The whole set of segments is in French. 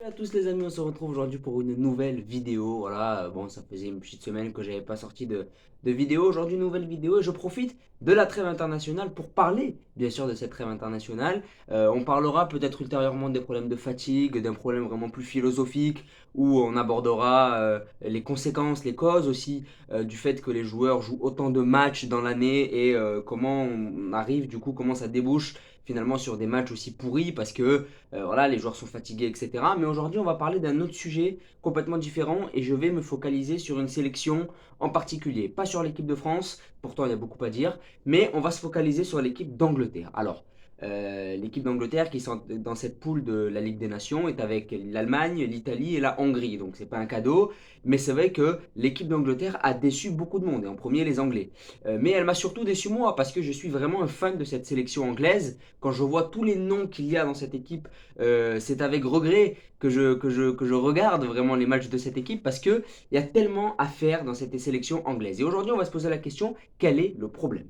À tous les amis, on se retrouve aujourd'hui pour une nouvelle vidéo. Voilà, bon, ça faisait une petite semaine que j'avais pas sorti de vidéo. Aujourd'hui, nouvelle vidéo et je profite de la trêve internationale pour parler, bien sûr, de cette trêve internationale. On parlera peut-être ultérieurement des problèmes de fatigue, d'un problème vraiment plus philosophique où on abordera les conséquences, les causes aussi du fait que les joueurs jouent autant de matchs dans l'année et comment on arrive, du coup, comment ça débouche finalement sur des matchs aussi pourris parce que voilà, les joueurs sont fatigués, etc. Mais aujourd'hui, on va parler d'un autre sujet complètement différent et je vais me focaliser sur une sélection en particulier. Pas sur l'équipe de France, pourtant il y a beaucoup à dire, mais on va se focaliser sur l'équipe d'Angleterre. Alors, l'équipe d'Angleterre qui sont dans cette poule de la Ligue des Nations est avec l'Allemagne, l'Italie et la Hongrie. Donc c'est pas un cadeau, mais c'est vrai que l'équipe d'Angleterre a déçu beaucoup de monde, et en premier les Anglais. Mais elle m'a surtout déçu moi parce que je suis vraiment un fan de cette sélection anglaise. Quand je vois tous les noms qu'il y a dans cette équipe, c'est avec regret que je regarde vraiment les matchs de cette équipe parce qu'il y a tellement à faire dans cette sélection anglaise. Et aujourd'hui, on va se poser la question, quel est le problème?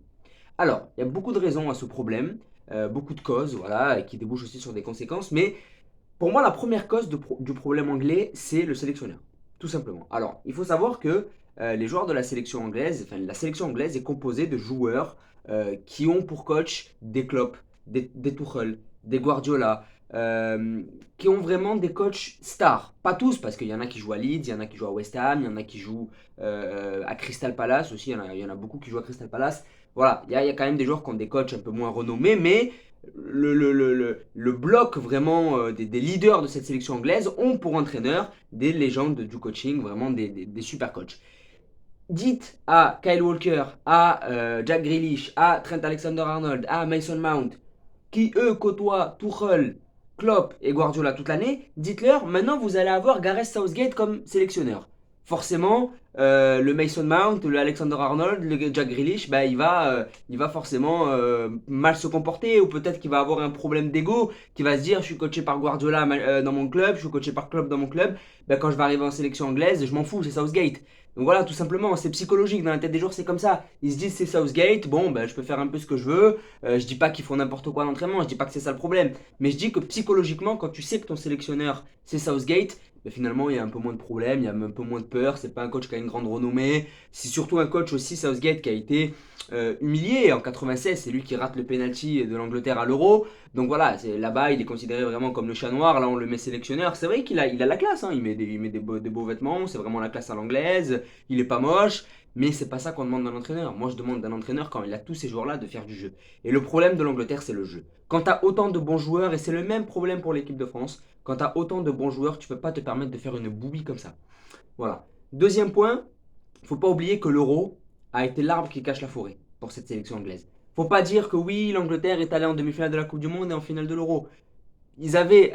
Alors, il y a beaucoup de raisons à ce problème, beaucoup de causes, voilà, qui débouchent aussi sur des conséquences, mais pour moi, la première cause du problème anglais, c'est le sélectionneur, tout simplement. Alors, il faut savoir que les joueurs de la sélection anglaise, enfin, la sélection anglaise est composée de joueurs qui ont pour coach des Klopp, des Tuchel, des Guardiola, qui ont vraiment des coachs stars. Pas tous, parce qu'il y en a qui jouent à Leeds, il y en a qui jouent à West Ham, il y en a qui jouent à Crystal Palace aussi, il y en a beaucoup qui jouent à Crystal Palace. Voilà, il y a quand même des joueurs qui ont des coachs un peu moins renommés, mais le bloc vraiment des leaders de cette sélection anglaise ont pour entraîneur des légendes du coaching, vraiment des super coachs. Dites à Kyle Walker, à Jack Grealish, à Trent Alexander-Arnold, à Mason Mount, qui eux côtoient Tuchel, Klopp et Guardiola toute l'année, dites-leur maintenant vous allez avoir Gareth Southgate comme sélectionneur. Forcément, le Mason Mount, le Alexander Arnold, le Jack Grealish, bah, il va forcément mal se comporter ou peut-être qu'il va avoir un problème d'ego, qui va se dire je suis coaché par Guardiola dans mon club, je suis coaché par Klopp dans mon club, bah, quand je vais arriver en sélection anglaise, je m'en fous, c'est Southgate. Donc voilà, tout simplement, c'est psychologique dans la tête des joueurs, c'est comme ça. Ils se disent c'est Southgate, bon, ben, je peux faire un peu ce que je veux. Je dis pas qu'ils font n'importe quoi à l'entraînement, je dis pas que c'est ça le problème. Mais je dis que psychologiquement, quand tu sais que ton sélectionneur c'est Southgate, ben, finalement il y a un peu moins de problèmes, il y a un peu moins de peur. C'est pas un coach qui a une grande renommée. C'est surtout un coach aussi, Southgate, qui a été humilié en 96. C'est lui qui rate le penalty de l'Angleterre à l'Euro. Donc voilà, là-bas il est considéré vraiment comme le chat noir. Là on le met sélectionneur. C'est vrai qu'il a la classe, hein. Il met des beaux vêtements, c'est vraiment la classe à l'anglaise. Il est pas moche. Mais c'est pas ça qu'on demande d'un entraîneur. Moi, je demande d'un entraîneur, quand il a tous ces joueurs-là, de faire du jeu. Et le problème de l'Angleterre, c'est le jeu. Quand tu as autant de bons joueurs, et c'est le même problème pour l'équipe de France, quand tu as autant de bons joueurs, tu peux pas te permettre de faire une boubie comme ça. Voilà. Deuxième point, faut pas oublier que l'euro a été l'arbre qui cache la forêt pour cette sélection anglaise. Faut pas dire que oui, l'Angleterre est allée en demi-finale de la Coupe du Monde et en finale de l'euro. Ils avaient,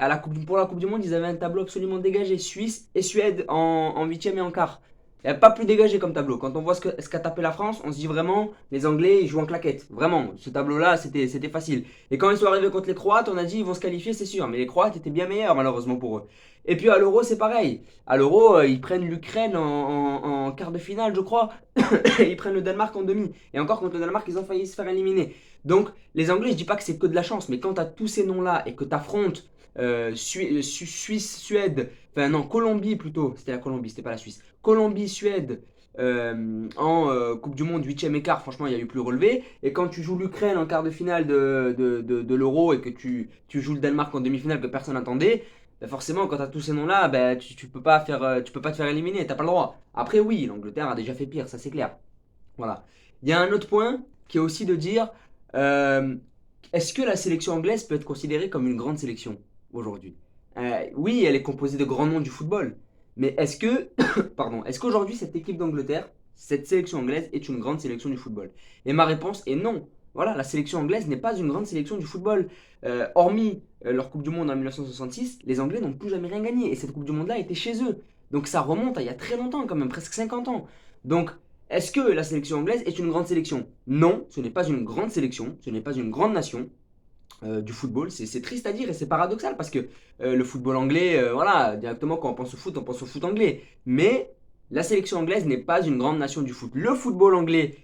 pour la Coupe du Monde, ils avaient un tableau absolument dégagé. Suisse et Suède en huitième et en quart. Il n'y a pas plus dégagé comme tableau. Quand on voit ce qu'a tapé la France, on se dit vraiment, les Anglais, ils jouent en claquette. Vraiment, ce tableau-là, c'était facile. Et quand ils sont arrivés contre les Croates, on a dit, ils vont se qualifier, c'est sûr. Mais les Croates étaient bien meilleurs, malheureusement pour eux. Et puis à l'Euro, c'est pareil. À l'Euro, ils prennent l'Ukraine en quart de finale, je crois. Et ils prennent le Danemark en demi. Et encore contre le Danemark, ils ont failli se faire éliminer. Donc, les Anglais, je dis pas que c'est que de la chance, mais quand tu as tous ces noms-là et que tu affrontes Suisse, Suède, enfin non, Colombie plutôt, c'était la Colombie, c'était pas la Suisse. Colombie, Suède en Coupe du Monde, 8e écart, franchement, il y a eu plus relevé. Et quand tu joues l'Ukraine en quart de finale de l'Euro et que tu joues le Danemark en demi-finale que personne n'attendait, bah forcément, quand tu as tous ces noms-là, bah, tu peux pas tu peux pas te faire éliminer, t'as pas le droit. Après, oui, l'Angleterre a déjà fait pire, ça c'est clair. Voilà. Il y a un autre point qui est aussi de dire euh, est-ce que la sélection anglaise peut être considérée comme une grande sélection aujourd'hui? Oui, elle est composée de grands noms du football, mais est-ce que, pardon, est-ce qu'aujourd'hui cette équipe d'Angleterre, cette sélection anglaise est une grande sélection du football? Et ma réponse est non. Voilà, la sélection anglaise n'est pas une grande sélection du football. Hormis leur Coupe du Monde en 1966, les Anglais n'ont plus jamais rien gagné. Et cette Coupe du Monde-là était chez eux. Donc ça remonte à il y a très longtemps, quand même, presque 50 ans. Donc est-ce que la sélection anglaise est une grande sélection? Non, ce n'est pas une grande sélection, ce n'est pas une grande nation du football. C'est triste à dire et c'est paradoxal parce que le football anglais, voilà, directement quand on pense au foot anglais. Mais la sélection anglaise n'est pas une grande nation du foot. Le football anglais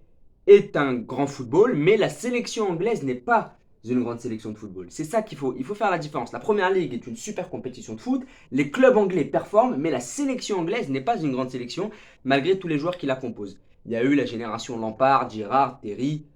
est un grand football, mais la sélection anglaise n'est pas une grande sélection de football. C'est ça il faut faire la différence. La Première Ligue est une super compétition de foot, les clubs anglais performent, mais la sélection anglaise n'est pas une grande sélection, malgré tous les joueurs qui la composent. Il y a eu la génération Lampard, Gerrard, Terry,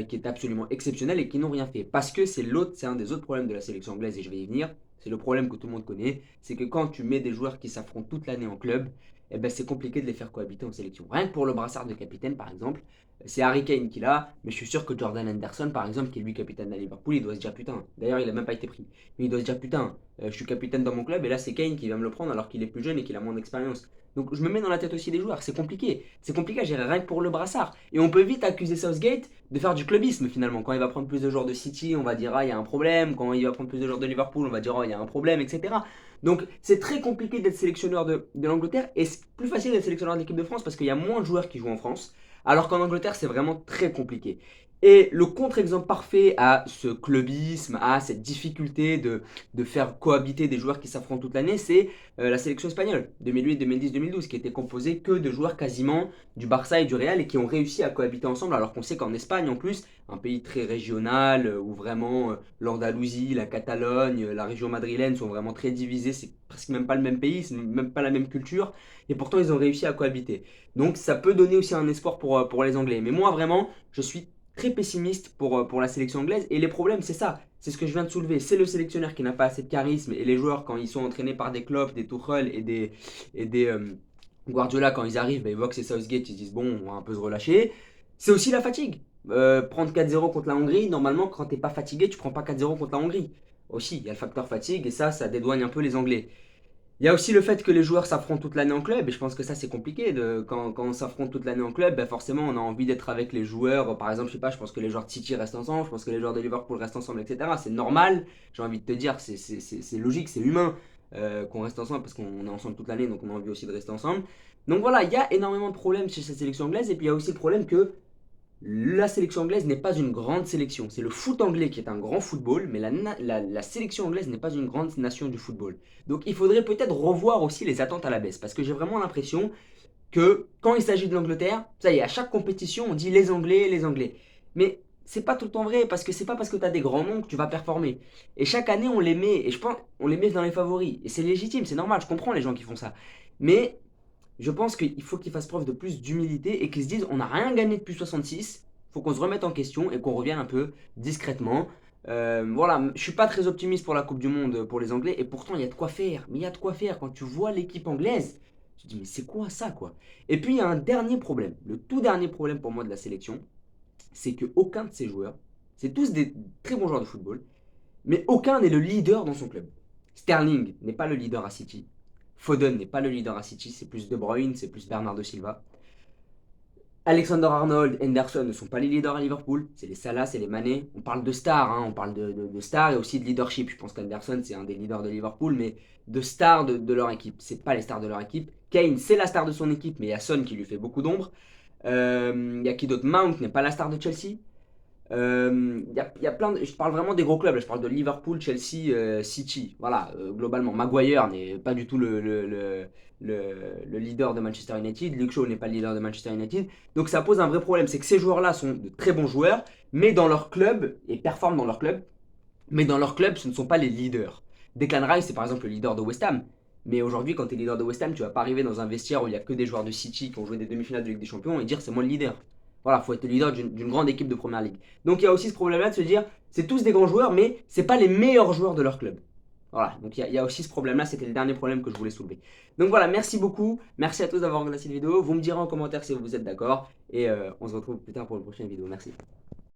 qui est absolument exceptionnelle et qui n'ont rien fait. Parce que c'est un des autres problèmes de la sélection anglaise, et je vais y venir. C'est le problème que tout le monde connaît, c'est que quand tu mets des joueurs qui s'affrontent toute l'année en club, eh ben c'est compliqué de les faire cohabiter en sélection. Rien que pour le brassard de capitaine, par exemple, c'est Harry Kane qui l'a, mais je suis sûr que Jordan Henderson, par exemple, qui est lui capitaine de Liverpool, il doit se dire putain. D'ailleurs, il n'a même pas été pris. Mais il doit se dire putain, je suis capitaine dans mon club et là c'est Kane qui va me le prendre alors qu'il est plus jeune et qu'il a moins d'expérience. Donc je me mets dans la tête aussi des joueurs, c'est compliqué. C'est compliqué à gérer rien que pour le brassard. Et on peut vite accuser Southgate de faire du clubisme finalement. Quand il va prendre plus de joueurs de City, on va dire ah il y a un problème. Quand il va prendre plus de joueurs de Liverpool, on va dire oh il y a un problème, etc. Donc c'est très compliqué d'être sélectionneur de l'Angleterre et c'est plus facile d'être sélectionneur de l'équipe de France parce qu'il y a moins de joueurs qui jouent en France. Alors qu'en Angleterre, c'est vraiment très compliqué. Et le contre-exemple parfait à ce clubisme, à cette difficulté de faire cohabiter des joueurs qui s'affrontent toute l'année, c'est la sélection espagnole 2008, 2010, 2012, qui était composée que de joueurs quasiment du Barça et du Real et qui ont réussi à cohabiter ensemble, alors qu'on sait qu'en Espagne, en plus, un pays très régional, où vraiment l'Andalousie, la Catalogne, la région madrilène sont vraiment très divisés, c'est presque même pas le même pays, c'est même pas la même culture, et pourtant ils ont réussi à cohabiter. Donc ça peut donner aussi un espoir pour les Anglais. Mais moi vraiment, je suis très pessimiste pour la sélection anglaise. Et les problèmes, c'est ça. C'est ce que je viens de soulever. C'est le sélectionneur qui n'a pas assez de charisme. Et les joueurs, quand ils sont entraînés par des Klopp, des Tuchel et des Guardiola, quand ils arrivent, bah, ils voient que c'est Southgate, ils se disent bon, on va un peu se relâcher. C'est aussi la fatigue. Prendre 4-0 contre la Hongrie, normalement, quand t'es pas fatigué, tu prends pas 4-0 contre la Hongrie. Aussi, il y a le facteur fatigue et ça dédouane un peu les Anglais. Il y a aussi le fait que les joueurs s'affrontent toute l'année en club, et je pense que ça c'est compliqué. Quand on s'affronte toute l'année en club, ben forcément on a envie d'être avec les joueurs. Par exemple, je sais pas, je pense que les joueurs de City restent ensemble, je pense que les joueurs de Liverpool restent ensemble, etc. C'est normal, j'ai envie de te dire, c'est logique, c'est humain qu'on reste ensemble parce qu'on est ensemble toute l'année, donc on a envie aussi de rester ensemble. Donc voilà, il y a énormément de problèmes chez cette sélection anglaise, et puis il y a aussi le problème que la sélection anglaise n'est pas une grande sélection. C'est le foot anglais qui est un grand football, mais la sélection anglaise n'est pas une grande nation du football. Donc il faudrait peut-être revoir aussi les attentes à la baisse, parce que j'ai vraiment l'impression que quand il s'agit de l'Angleterre, ça y est, à chaque compétition, on dit les Anglais, les Anglais. Mais c'est pas tout le temps vrai, parce que c'est pas parce que tu as des grands noms que tu vas performer. Et chaque année, on les met, et je pense, on les met dans les favoris. Et c'est légitime, c'est normal, je comprends les gens qui font ça. Mais je pense qu'il faut qu'ils fassent preuve de plus d'humilité et qu'ils se disent on n'a rien gagné depuis 66, il faut qu'on se remette en question et qu'on revienne un peu discrètement. Voilà, je suis pas très optimiste pour la Coupe du Monde pour les Anglais et pourtant il y a de quoi faire. Mais il y a de quoi faire quand tu vois l'équipe anglaise. Tu te dis mais c'est quoi ça quoi. Et puis il y a un dernier problème, le tout dernier problème pour moi de la sélection, c'est que aucun de ces joueurs, c'est tous des très bons joueurs de football, mais aucun n'est le leader dans son club. Sterling n'est pas le leader à City. Foden n'est pas le leader à City, c'est plus De Bruyne, c'est plus Bernardo Silva. Alexander-Arnold, Henderson ne sont pas les leaders à Liverpool, c'est les Salah, c'est les Mané. On parle de stars, hein, on parle de stars et aussi de leadership. Je pense qu'Henderson c'est un des leaders de Liverpool, mais de stars de leur équipe. C'est pas les stars de leur équipe. Kane c'est la star de son équipe, mais il y a Son qui lui fait beaucoup d'ombre. Il y a qui d'autre? Mount n'est pas la star de Chelsea. Y a plein je parle vraiment des gros clubs, là, je parle de Liverpool, Chelsea, City, voilà, globalement. Maguire n'est pas du tout le leader de Manchester United, Luke Shaw n'est pas le leader de Manchester United, donc ça pose un vrai problème, c'est que ces joueurs-là sont de très bons joueurs, mais dans leur club, et performent dans leur club, mais dans leur club, ce ne sont pas les leaders. Declan Rice, c'est par exemple le leader de West Ham, mais aujourd'hui, quand tu es leader de West Ham, tu vas pas arriver dans un vestiaire où il y a que des joueurs de City qui ont joué des demi-finales de Ligue des Champions et dire c'est moi le leader. Voilà, il faut être le leader d'une grande équipe de première ligue. Donc il y a aussi ce problème-là de se dire, c'est tous des grands joueurs, mais c'est pas les meilleurs joueurs de leur club. Voilà, donc il y a aussi ce problème-là, c'était le dernier problème que je voulais soulever. Donc voilà, merci beaucoup, merci à tous d'avoir regardé cette vidéo. Vous me direz en commentaire si vous êtes d'accord, et on se retrouve plus tard pour une prochaine vidéo. Merci.